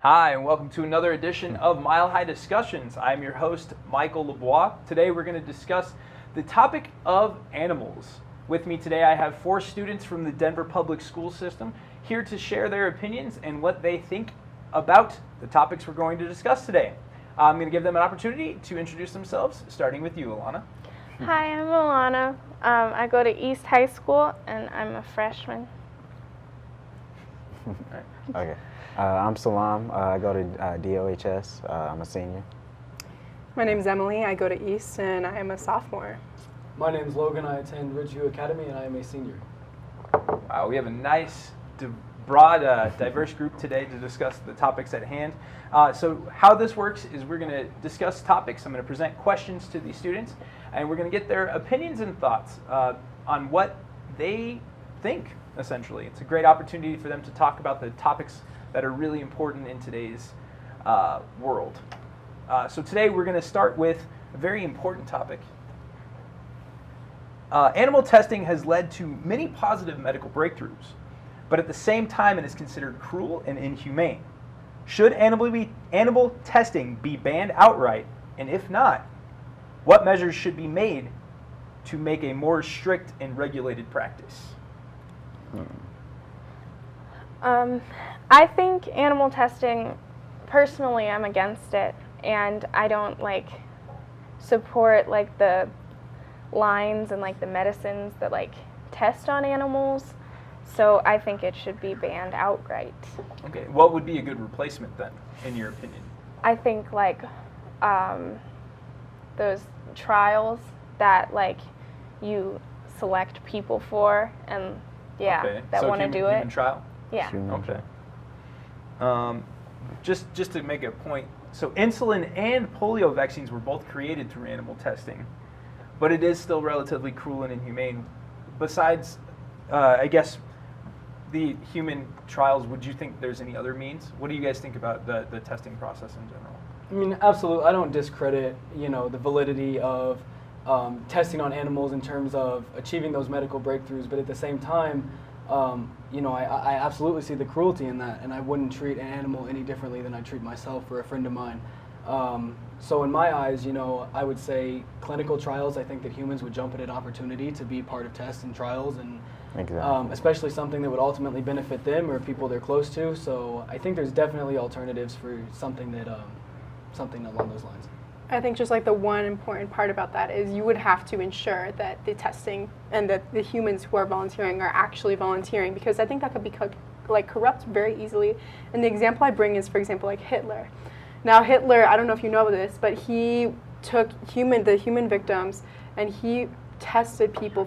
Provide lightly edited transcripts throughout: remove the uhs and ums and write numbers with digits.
Hi, and welcome to another edition of Mile High Discussions. I'm your host, Michael LeBois. Today we're going to discuss the topic of animals. With me today I have 4 students from the Denver Public School System here to share their opinions and what they think about the topics we're going to discuss today. I'm going to give them an opportunity to introduce themselves, starting with you, Alana. Hi, I'm Alana. I go to East High School, and I'm a freshman. Okay. I'm Salam. I go to DOHS. I'm a senior. My name is Emily. I go to East, and I am a sophomore. My name is Logan. I attend Ridgeview Academy, and I am a senior. We have a nice, broad, diverse group today to discuss the topics at hand. So how this works is we're going to discuss topics. I'm going to present questions to the students, and we're going to get their opinions and thoughts on what they think, essentially. It's a great opportunity for them to talk about the topics that are really important in today's world. So today we're going to start with a very important topic. Animal testing has led to many positive medical breakthroughs, but at the same time it is considered cruel and inhumane. Should animal testing be banned outright, and if not, what measures should be made to make a more strict and regulated practice? I think animal testing, personally, I'm against it, and I don't support the lines and the medicines that test on animals. So I think it should be banned outright. Okay, what would be a good replacement then, in your opinion? I think those trials that you select people for, and that want to do it. Human trial? Yeah. Okay. Just to make a point, so insulin and polio vaccines were both created through animal testing, but it is still relatively cruel and inhumane. Besides, I guess, the human trials, would you think there's any other means? What do you guys think about the testing process in general? I mean, absolutely. I don't discredit, the validity of testing on animals in terms of achieving those medical breakthroughs, but at the same time, I absolutely see the cruelty in that, and I wouldn't treat an animal any differently than I treat myself or a friend of mine. So in my eyes, I would say clinical trials, I think that humans would jump at an opportunity to be part of tests and trials, and especially something that would ultimately benefit them or people they're close to. So I think there's definitely alternatives for something along those lines. I think just the one important part about that is you would have to ensure that the testing and that the humans who are volunteering are actually volunteering, because I think that could be corrupt very easily. And the example I bring is, for example, Hitler. Now Hitler, I don't know if you know this, but he took the human victims and he tested people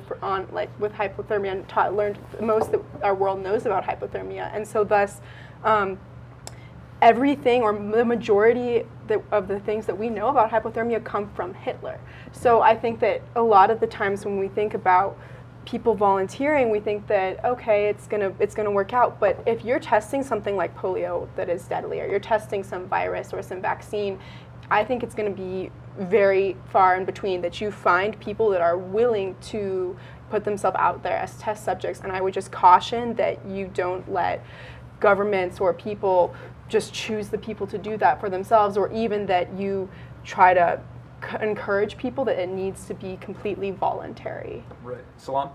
with hypothermia and learned most that our world knows about hypothermia. And so thus, everything or the majority of the things that we know about hypothermia come from Hitler. So I think that a lot of the times when we think about people volunteering, we think that, okay, it's gonna work out. But if you're testing something like polio that is deadly, or you're testing some virus or some vaccine, I think it's gonna be very far in between that you find people that are willing to put themselves out there as test subjects. And I would just caution that you don't let governments or people just choose the people to do that for themselves, or even that you try to encourage people that it needs to be completely voluntary. Right. Salam?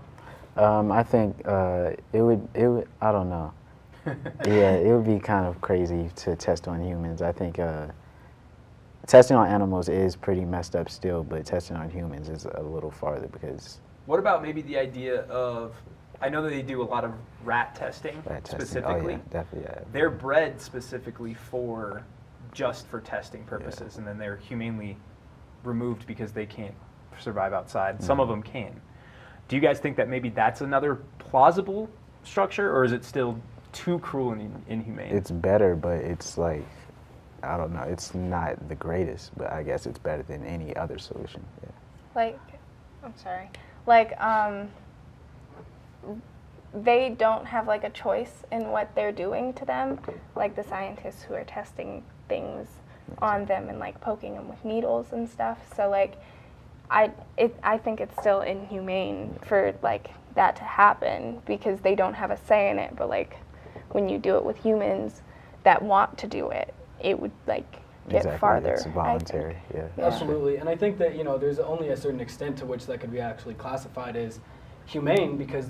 I think it would, I don't know. Yeah, it would be kind of crazy to test on humans. I think testing on animals is pretty messed up still, but testing on humans is a little farther because... What about maybe the idea of, I know that they do a lot of rat testing specifically. Oh, yeah, definitely, yeah. They're bred specifically just for testing purposes, and then they're humanely removed because they can't survive outside. Mm-hmm. Some of them can. Do you guys think that maybe that's another plausible structure, or is it still too cruel and inhumane? It's better, but it's I don't know, it's not the greatest, but I guess it's better than any other solution. Yeah. I'm sorry. They don't have a choice in what they're doing to them, the scientists who are testing things on them and poking them with needles and stuff. So I think it's still inhumane for that to happen because they don't have a say in it. But when you do it with humans, that want to do it, it would like get Exactly. farther. It's I think. voluntary. Yeah. Yeah. Absolutely, and I think that there's only a certain extent to which that could be actually classified as humane, because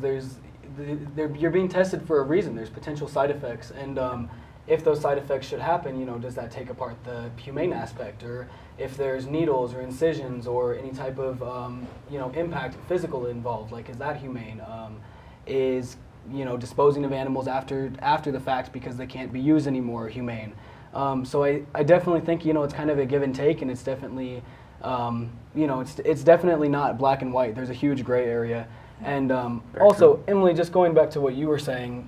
you're being tested for a reason. There's potential side effects, and if those side effects should happen, does that take apart the humane aspect? Or if there's needles or incisions or any type of impact physical involved, like is that humane? Is disposing of animals after the fact because they can't be used anymore humane? So I definitely think it's kind of a give and take, and it's definitely it's definitely not black and white. There's a huge gray area. And also, true. Emily, just going back to what you were saying,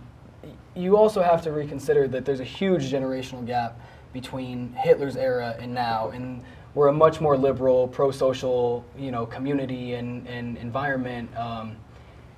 you also have to reconsider that there's a huge generational gap between Hitler's era and now, and we're a much more liberal, pro-social, community and environment.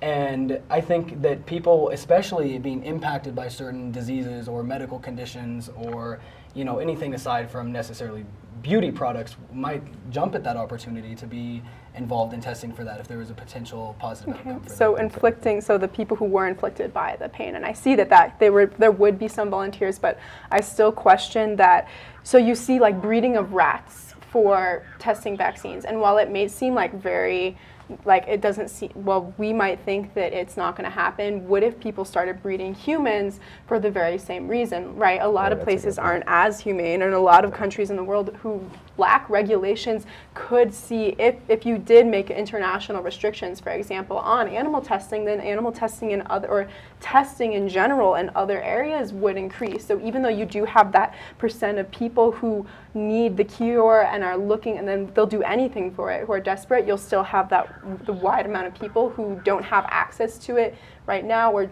And I think that people, especially being impacted by certain diseases or medical conditions or anything aside from necessarily beauty products, might jump at that opportunity to be involved in testing for that if there was a potential positive outcome for So them. so the people who were inflicted by the pain, and I see that there would be some volunteers, but I still question that. So you see like breeding of rats for testing vaccines, and while it may seem like very, like it doesn't seem, well, we might think that it's not going to happen. What if people started breeding humans for the very same reason, right? A lot of places aren't as humane, and a lot of countries in the world who lack regulations could see if you did make international restrictions, for example, on animal testing, then animal testing in other, or testing in general in other areas would increase. So even though you do have that percent of people who need the cure and are looking, and then they'll do anything for it, who are desperate, you'll still have the wide amount of people who don't have access to it right now, or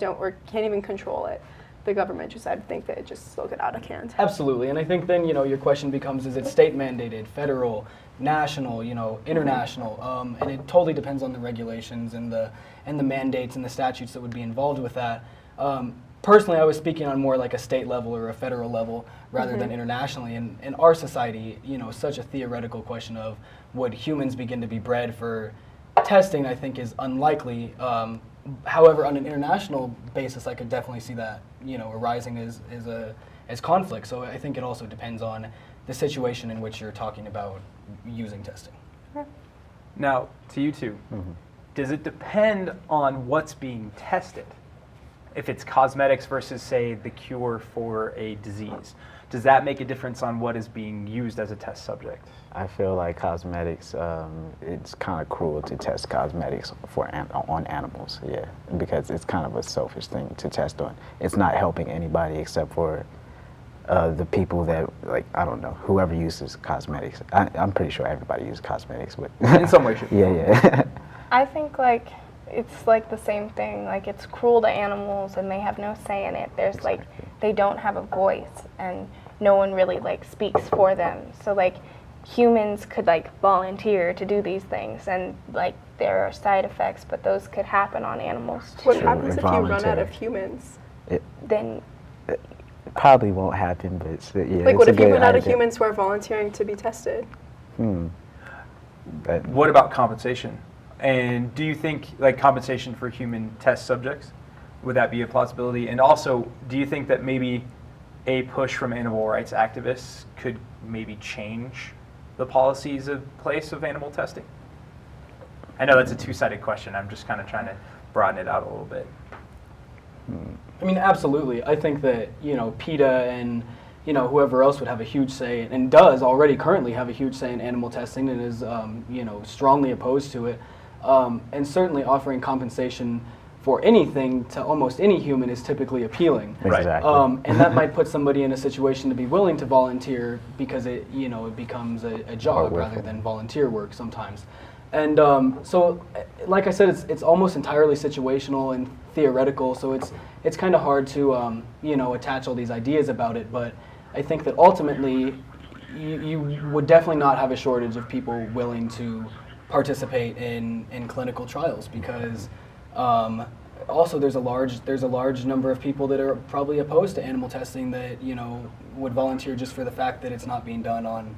can't even control it. The government just, I think that it just still get out of hand. Absolutely, and I think then your question becomes: is it state mandated, federal, national, international? And it totally depends on the regulations and the mandates and the statutes that would be involved with that. Personally, I was speaking on more like a state level or a federal level rather than internationally. And in our society, such a theoretical question of would humans begin to be bred for testing, I think is unlikely. However, on an international basis, I could definitely see that arising as conflict. So I think it also depends on the situation in which you're talking about using testing. Now, to you two, does it depend on what's being tested? If it's cosmetics versus, say, the cure for a disease, does that make a difference on what is being used as a test subject? I feel like cosmetics, it's kind of cruel to test cosmetics on animals, yeah, because it's kind of a selfish thing to test on. It's not helping anybody except for the people that, like, I don't know, whoever uses cosmetics. I'm pretty sure everybody uses cosmetics, but In some way, shape, or form. yeah. I think like it's like the same thing. Like it's cruel to animals, and they have no say in it. There's like they don't have a voice, and no one really like speaks for them. So like humans could like volunteer to do these things, and like there are side effects, but those could happen on animals too. What happens if you run out Involuntary. of humans? Then It probably won't happen, but yeah. Like, it's what a if you good run out of idea. humans who are volunteering to be tested? But What about compensation? And do you think like compensation for human test subjects, would that be a possibility? And also, do you think that maybe a push from animal rights activists could maybe change the policies of place of animal testing? I know that's a two-sided question. I'm just kind of trying to broaden it out a little bit. I mean, absolutely. I think that, PETA and, whoever else would have a huge say, and does already currently have a huge say in animal testing and is, strongly opposed to it. And certainly offering compensation for anything to almost any human is typically appealing. Right. exactly. And that might put somebody in a situation to be willing to volunteer because it becomes a job Hard work rather for than volunteer work sometimes. And so, like I said, it's almost entirely situational and theoretical. So it's kind of hard to attach all these ideas about it. But I think that ultimately, you would definitely not have a shortage of people willing to participate in clinical trials because. Also, there's a large number of people that are probably opposed to animal testing that would volunteer just for the fact that it's not being done on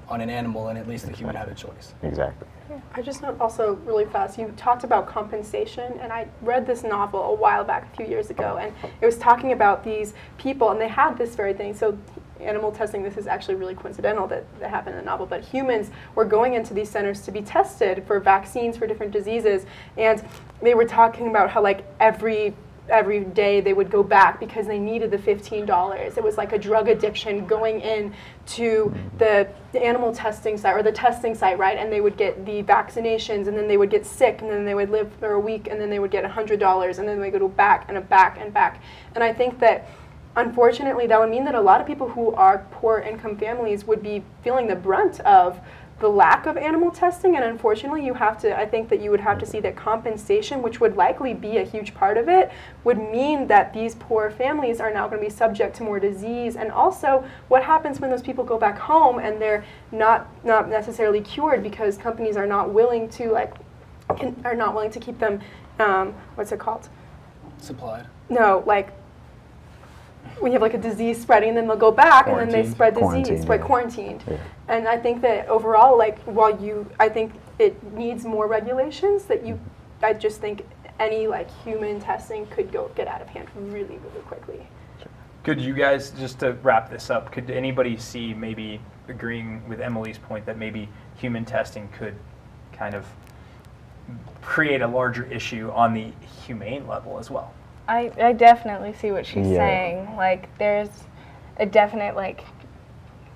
on an animal, and at least the human had a choice. Exactly. I just note also really fast, you talked about compensation, and I read this novel a while back, a few years ago, and it was talking about these people, and they had this very thing. So animal testing, this is actually really coincidental that happened in the novel, but humans were going into these centers to be tested for vaccines for different diseases, and they were talking about how like every day they would go back because they needed the $15. It was like a drug addiction going in to the animal testing site or the testing site, right? And they would get the vaccinations, and then they would get sick, and then they would live for a week, and then they would get $100, and then they would go back and back and back. And I think that unfortunately that would mean that a lot of people who are poor income families would be feeling the brunt of the lack of animal testing, and unfortunately I think that you would have to see that compensation, which would likely be a huge part of it, would mean that these poor families are now going to be subject to more disease. And also, what happens when those people go back home and they're not necessarily cured because companies are not willing to keep them, what's it called? Supplied. No, like when you have like a disease spreading, and then they'll go back and then they spread disease, right? Quarantined. Yeah. And I think that overall, like, I think it needs more regulations. I just think any like human testing could get out of hand really, really quickly. Could you guys, just to wrap this up, could anybody see maybe agreeing with Emily's point that maybe human testing could kind of create a larger issue on the humane level as well? I definitely see what she's Yeah. saying. Like, there's a definite, like,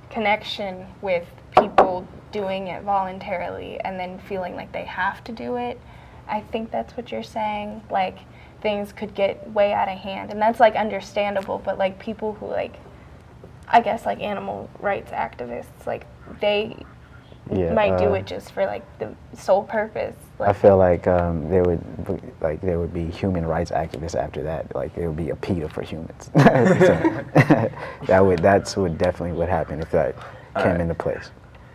connection with people doing it voluntarily and then feeling like they have to do it. I think that's what you're saying. Like, things could get way out of hand. And that's, like, understandable. But, like, people who, like, I guess, like, animal rights activists, like, they might do it just for, like, the sole purpose. Like, I feel like there would be human rights activists after that. Like there would be a PETA for humans. That's what definitely would happen if that came into place.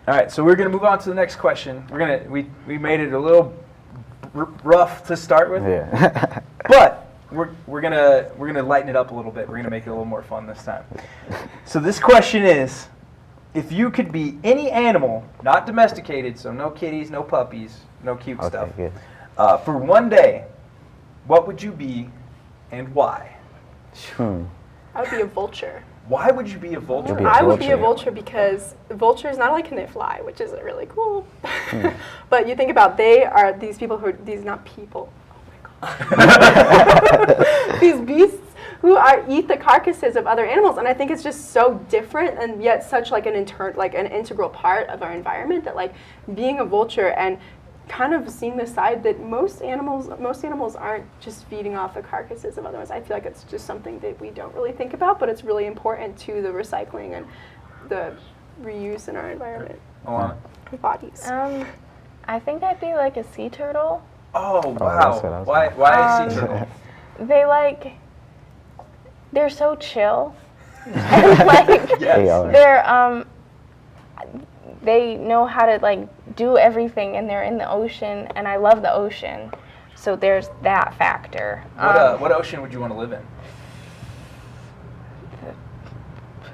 All right, so we're going to move on to the next question. We made it a little rough to start with, Yeah. but we're gonna lighten it up a little bit. We're gonna make it a little more fun this time. So this question is, if you could be any animal, not domesticated, so no kitties, no puppies, no cute stuff, Good. for one day, what would you be and why? I would be a vulture. Why would you be a vulture? You'd be a I would be a vulture. vulture because vultures, not only can they fly, which is really cool, but you think about they are these people who are, these not people, oh my god, these beasts who eat the carcasses of other animals, and I think it's just so different and yet such like an integral part of our environment that like being a vulture and kind of seeing the side that most animals aren't just feeding off the carcasses of other ones. I feel like it's just something that we don't really think about, but it's really important to the recycling and the reuse in our environment. Alana? Bodies. I think I'd be like a sea turtle. Oh that's what wow! I was Why a sea turtle? They're so chill. And like Yes. They are. they're they know how to like do everything, and they're in the ocean, and I love the ocean. So there's that factor. What ocean would you want to live in?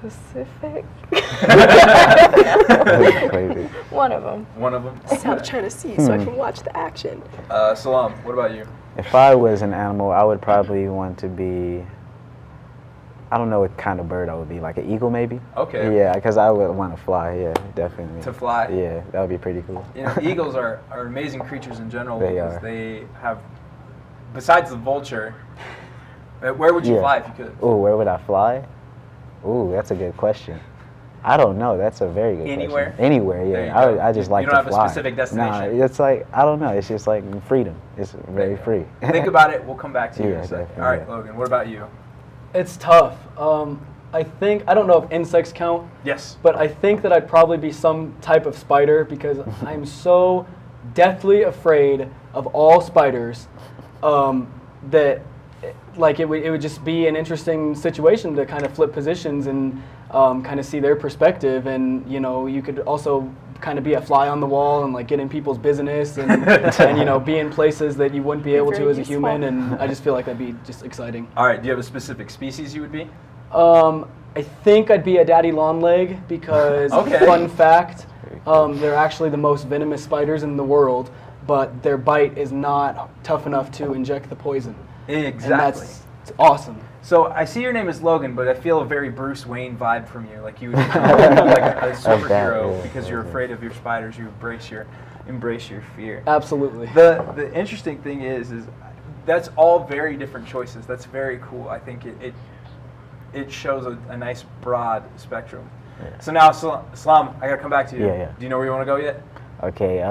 Pacific. That's crazy. One of them. One of them. South China Sea, so I can watch the action. Salam, what about you? If I was an animal, I would probably want to be, I don't know what kind of bird I would be, like an eagle maybe? Okay. Yeah, because I would want to fly, yeah, definitely. To fly? Yeah, that would be pretty cool. You know, eagles are amazing creatures in general They because are. they have, besides the vulture, where would you Yeah. fly if you could? Oh, where would I fly? Ooh, that's a good question. I don't know. That's a very good Anywhere? question. Anywhere, There you yeah. go. I just like You to don't have fly. a specific destination? Nah, it's like, I don't know. It's just like freedom. It's very free. Think about it. We'll come back to you in Yeah, a second. definitely, All right, yeah. Logan, what about you? It's tough. I don't know if insects count, Yes. but I think that I'd probably be some type of spider because I'm so deathly afraid of all spiders that like it would just be an interesting situation to kind of flip positions and kind of see their perspective, and you know you could also kind of be a fly on the wall and like get in people's business and, and you know be in places that you wouldn't be able to Very as a human, useful. and I just feel like that'd be just exciting. All right, do you have a specific species you would be? I think I'd be a daddy long leg because Okay. fun fact, They're actually the most venomous spiders in the world, but their bite is not tough enough to inject the poison. Exactly. And that's awesome. So I see your name is Logan, but I feel a very Bruce Wayne vibe from you. Like you would become like a superhero yeah, because you're afraid of your spiders. You embrace your fear. Absolutely. The interesting thing is that's all very different choices. That's very cool. I think it shows a nice broad spectrum. Yeah. So now, Salam, I gotta come back to you. Yeah. Do you know where you want to go yet? Okay,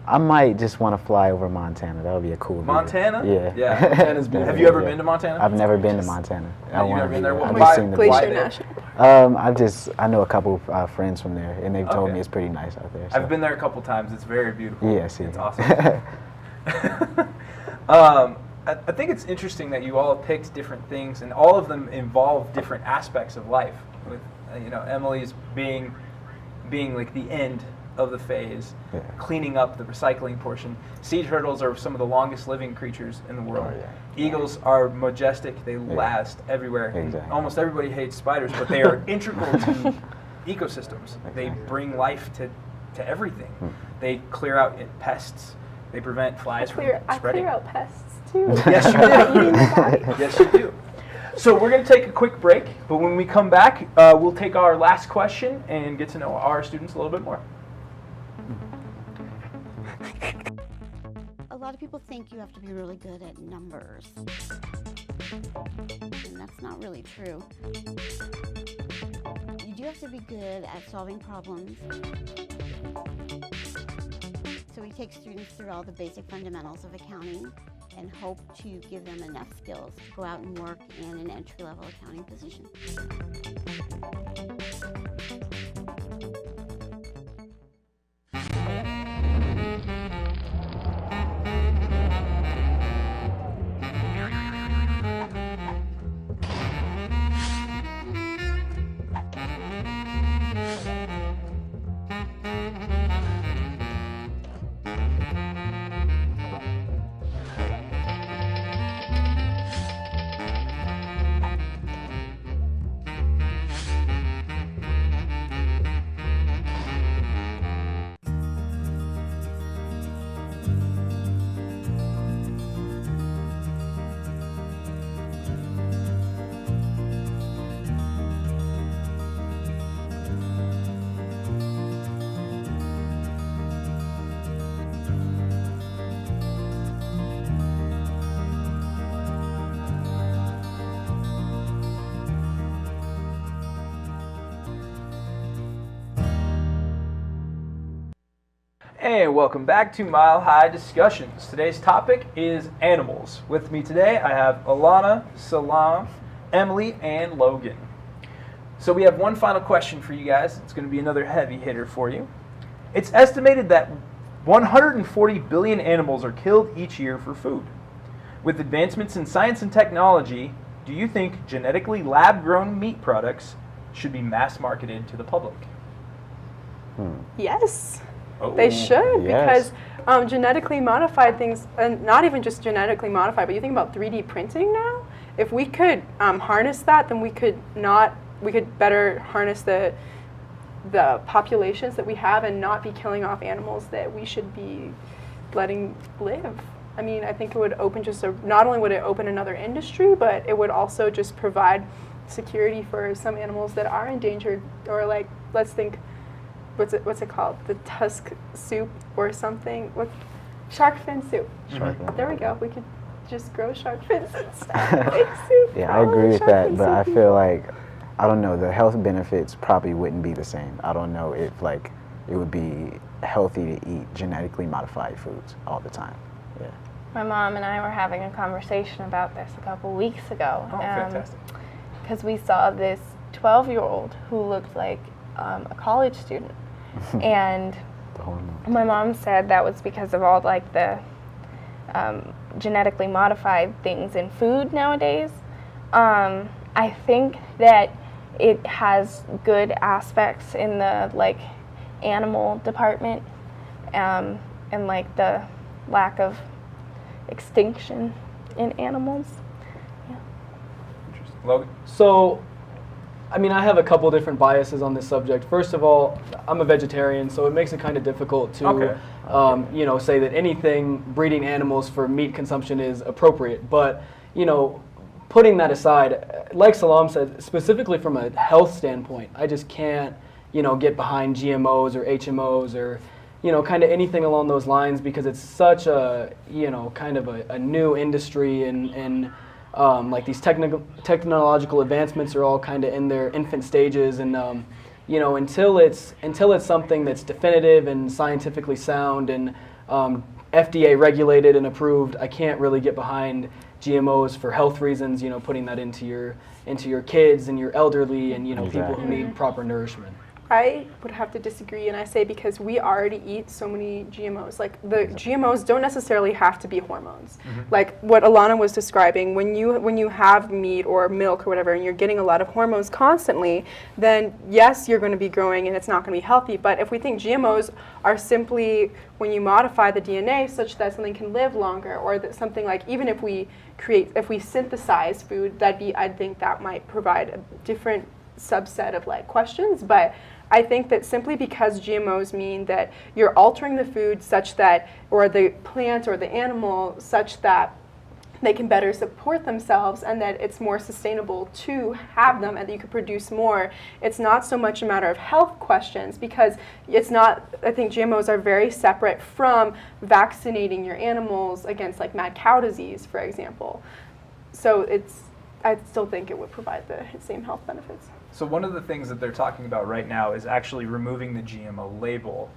I might just want to fly over Montana. That would be a cool video. Montana? Yeah. Yeah. Montana's beautiful. Have you ever been to Montana? I've never been to Montana. You've never been there? I've Why- just seen the why Glacier there? National Park. I know a couple friends from there, and they've told Okay. me it's pretty nice out there. I've been there a couple times. It's very beautiful. Yes, It's yeah. awesome. I think it's interesting that you all picked different things, and all of them involve different aspects of life. With Emily's being like the end of the phase, Yeah. cleaning up the recycling portion. Sea turtles are some of the longest living creatures in the world. Oh, yeah. Eagles are majestic. They last everywhere. Exactly. Almost everybody hates spiders, but they are integral to ecosystems. They bring life to everything. They clear out pests. They prevent flies from I spreading. clear out pests too. Yes, you Eating the body. do. Yes, you do. So we're going to take a quick break, but when we come back, we'll take our last question and get to know our students a little bit more. A lot of people think you have to be really good at numbers. And that's not really true. You do have to be good at solving problems. So we take students through all the basic fundamentals of accounting and hope to give them enough skills to go out and work in an entry-level accounting position. And welcome back to Mile High Discussions. Today's topic is animals. With me today, I have Alana, Salam, Emily, and Logan. So we have one final question for you guys. It's going to be another heavy hitter for you. It's estimated that 140 billion animals are killed each year for food. With advancements in science and technology, do you think genetically lab-grown meat products should be mass-marketed to the public? Yes. Oh. They should, Yes. because genetically modified things, and not even just genetically modified, but you think about 3D printing now. If we could harness that, then we could better harness the populations that we have and not be killing off animals that we should be letting live. I mean, I think it would open not only would it open another industry, but it would also just provide security for some animals that are endangered, or like, let's think, what's it called? The tusk soup or something? Shark fin soup. Shark fin. There we go. We could just grow shark fins instead. Make soup. Yeah, I agree with Shark that, fin but I soup. feel like, I don't know, the health benefits probably wouldn't be the same. I don't know if like it would be healthy to eat genetically modified foods all the time. Yeah. My mom and I were having a conversation about this a couple weeks ago. Oh, fantastic. Because we saw this 12-year-old who looked like a college student. And The hormones. my mom said that was because of all like the genetically modified things in food nowadays. I think that it has good aspects in the like animal department, and like the lack of extinction in animals. Interesting. Logan? So, I mean, I have a couple different biases on this subject. First of all, I'm a vegetarian, so it makes it kind of difficult to, you know, say that anything breeding animals for meat consumption is appropriate. But, you know, putting that aside, like Salam said, specifically from a health standpoint, I just can't, you know, get behind GMOs or HMOs or, you know, kind of anything along those lines, because it's such a, you know, kind of a new industry, and like these technological advancements are all kind of in their infant stages, and you know, until it's something that's definitive and scientifically sound and FDA regulated and approved, I can't really get behind GMOs for health reasons. You know, putting that into your kids and your elderly and, you know, people who need proper nourishment. I would have to disagree, and I say because we already eat so many GMOs. Like, the GMOs don't necessarily have to be hormones. Like what Alana was describing, when you have meat or milk or whatever, and you're getting a lot of hormones constantly, then yes, you're going to be growing and it's not going to be healthy. But if we think GMOs are simply when you modify the DNA such that something can live longer, or that something like, even if we synthesize food, I think that might provide a different subset of like questions. But I think that simply because GMOs mean that you're altering the food such that, or the plant or the animal such that they can better support themselves, and that it's more sustainable to have them and that you could produce more, it's not so much a matter of health questions, because it's not, I think GMOs are very separate from vaccinating your animals against like mad cow disease, for example. So I still think it would provide the same health benefits. So one of the things that they're talking about right now is actually removing the GMO label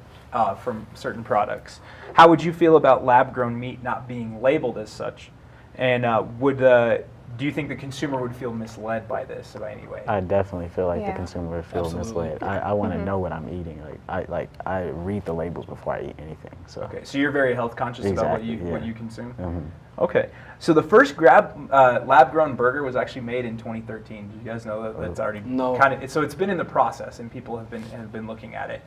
from certain products. How would you feel about lab-grown meat not being labeled as such? And do you think the consumer would feel misled by this in any way? I definitely feel like the Yeah. consumer would feel misled. I want to know what I'm eating. I read the labels before I eat anything. So. Okay, so you're very health conscious about what you consume? Okay, so the first lab-grown burger was actually made in 2013. Did you guys know that? That's already so it's been in the process, and people have been looking at it.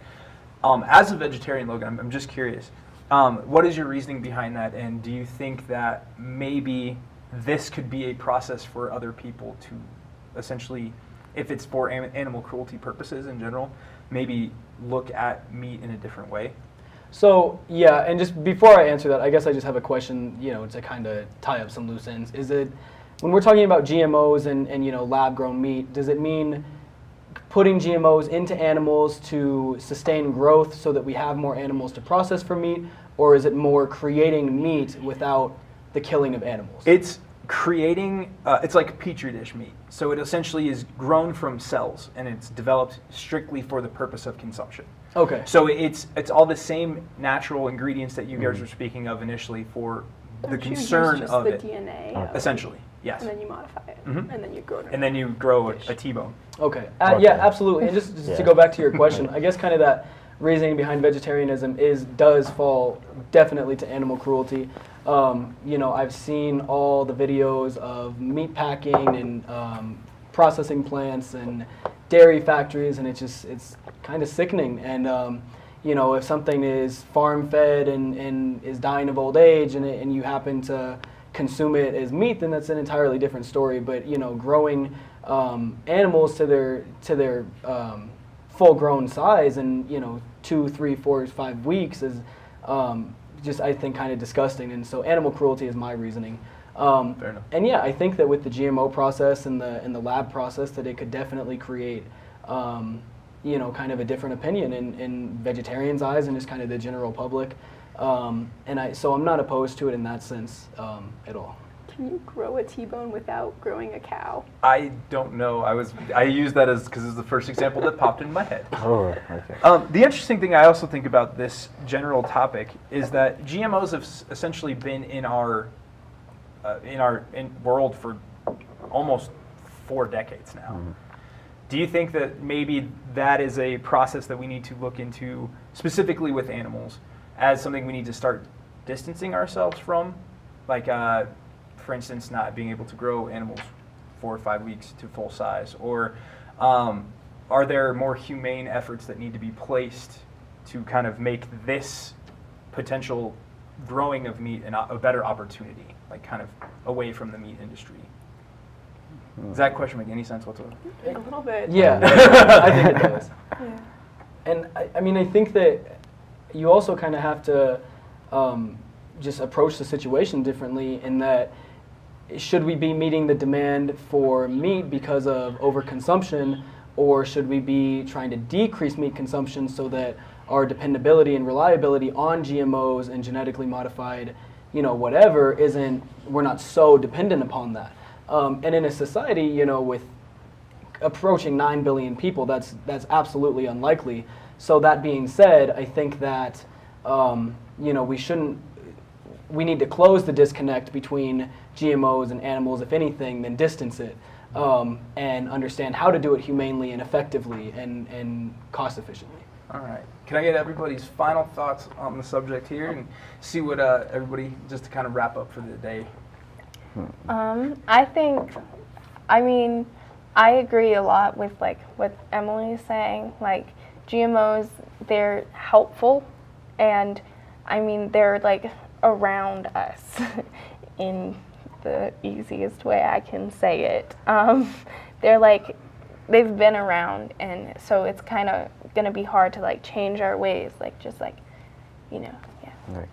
As a vegetarian, Logan, I'm just curious. What is your reasoning behind that, and do you think that maybe this could be a process for other people to essentially, if it's for animal cruelty purposes in general, maybe look at meat in a different way? So yeah, and just before I answer that, I guess I just have a question, you know, to kind of tie up some loose ends. Is it, when we're talking about GMOs and you know, lab-grown meat, does it mean putting GMOs into animals to sustain growth so that we have more animals to process for meat, or is it more creating meat without the killing of animals? It's creating, it's like petri dish meat. So it essentially is grown from cells, and it's developed strictly for the purpose of consumption. Okay. So it's all the same natural ingredients that you guys were speaking of initially for the concern of it. The DNA. Essentially, yes. And then you modify it, and then you grow it. And then you grow a T-bone. Okay. Yeah, absolutely. And just to go back to your question, I guess kind of that reasoning behind vegetarianism does fall definitely to animal cruelty. You know, I've seen all the videos of meat packing and processing plants and dairy factories, and it's kind of sickening. And you know, if something is farm fed and is dying of old age, and you happen to consume it as meat, then that's an entirely different story. But you know, growing animals to their full grown size, and you know, 2, 3, 4, 5 weeks is just, I think, kind of disgusting. And so animal cruelty is my reasoning. Fair enough. And yeah, I think that with the GMO process and the lab process, that it could definitely create you know, kind of a different opinion in vegetarians' eyes and just kind of the general public. So I'm not opposed to it in that sense at all. Can you grow a T-bone without growing a cow? I don't know. I used that because it's the first example that popped in my head. Oh, okay. The interesting thing I also think about this general topic is that GMOs have essentially been in our world for almost 4 decades now. Do you think that maybe that is a process that we need to look into, specifically with animals, as something we need to start distancing ourselves from? Like, for instance, not being able to grow animals 4 or 5 weeks to full size? Or are there more humane efforts that need to be placed to kind of make this potential growing of meat a better opportunity, like kind of away from the meat industry? Does that question make any sense whatsoever? A little bit. Yeah, I think it does. Yeah. And I mean, I think that you also kind of have to just approach the situation differently in that should we be meeting the demand for meat because of overconsumption, or should we be trying to decrease meat consumption so that our dependability and reliability on GMOs and genetically modified, whatever, we're not so dependent upon that. And in a society, with approaching 9 billion people, that's absolutely unlikely. So that being said, I think that we need to close the disconnect between GMOs and animals, if anything, then distance it, and understand how to do it humanely and effectively and cost efficiently. All right. Can I get everybody's final thoughts on the subject here and see what everybody, just to kind of wrap up for the day? I agree a lot with like what Emily is saying. Like GMOs, they're helpful, and they're like around us in the easiest way I can say it. They've been around, and so it's kind of going to be hard to like change our ways, yeah. Okay.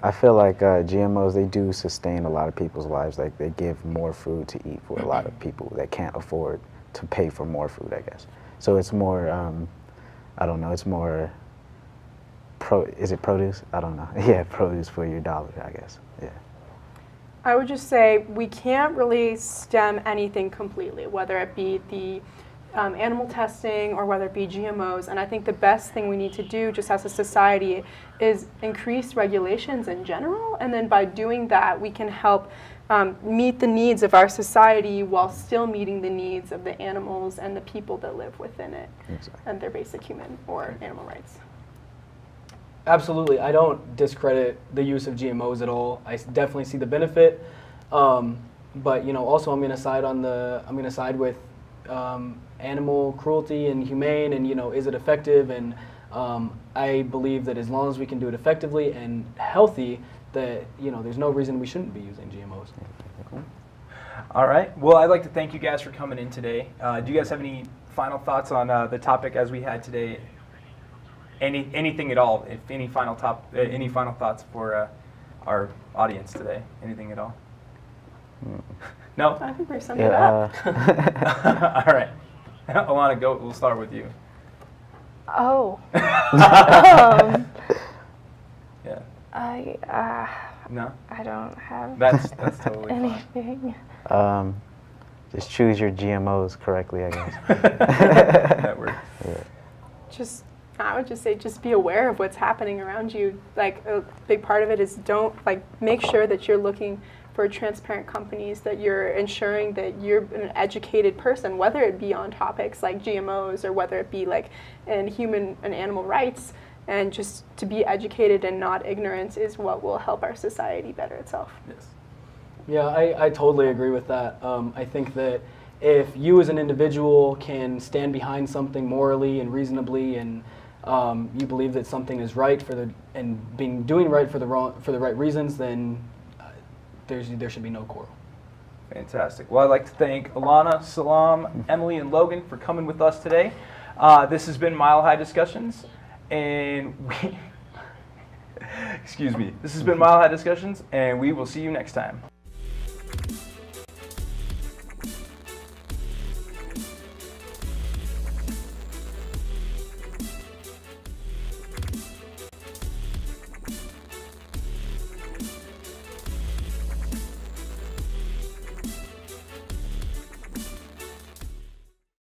I feel like GMOs, they do sustain a lot of people's lives. Like they give more food to eat for a lot of people that can't afford to pay for more food, I guess. So it's more, I don't know, it's more, is it produce? I don't know. Yeah, produce for your dollar, I guess. Yeah. I would just say we can't really stem anything completely, whether it be the animal testing or whether it be GMOs. And I think the best thing we need to do just as a society is increase regulations in general. And then by doing that, we can help meet the needs of our society while still meeting the needs of the animals and the people that live within it. Exactly. And their basic human or animal rights. Absolutely. I don't discredit the use of GMOs at all. I definitely see the benefit. But also I'm going to side with animal cruelty and humane, and is it effective? And I believe that as long as we can do it effectively and healthy, that there's no reason we shouldn't be using GMOs. Cool. All right. Well, I'd like to thank you guys for coming in today. Do you guys have any final thoughts on the topic as we had today? Anything at all? If any final thoughts for our audience today? Anything at all? No? I think we're summing it up. All right. Alana, go. We'll start with you. Oh. Yeah. No? I don't have That's totally fine. anything. Just choose your GMOs correctly, I guess. That works. Yeah. I would just say just be aware of what's happening around you. Like a big part of it is make sure that you're looking for transparent companies, that you're ensuring that you're an educated person, whether it be on topics like GMOs or whether it be like in human and animal rights. And just to be educated and not ignorant is what will help our society better itself. Yes. Yeah, I totally agree with that. I think that if you as an individual can stand behind something morally and reasonably, and you believe that something is right doing right for the right reasons, then there should be no quarrel. Fantastic. Well, I'd like to thank Alana, Salam, Emily, and Logan for coming with us today. This has been Mile High Discussions, and This has been Mile High Discussions, and we will see you next time.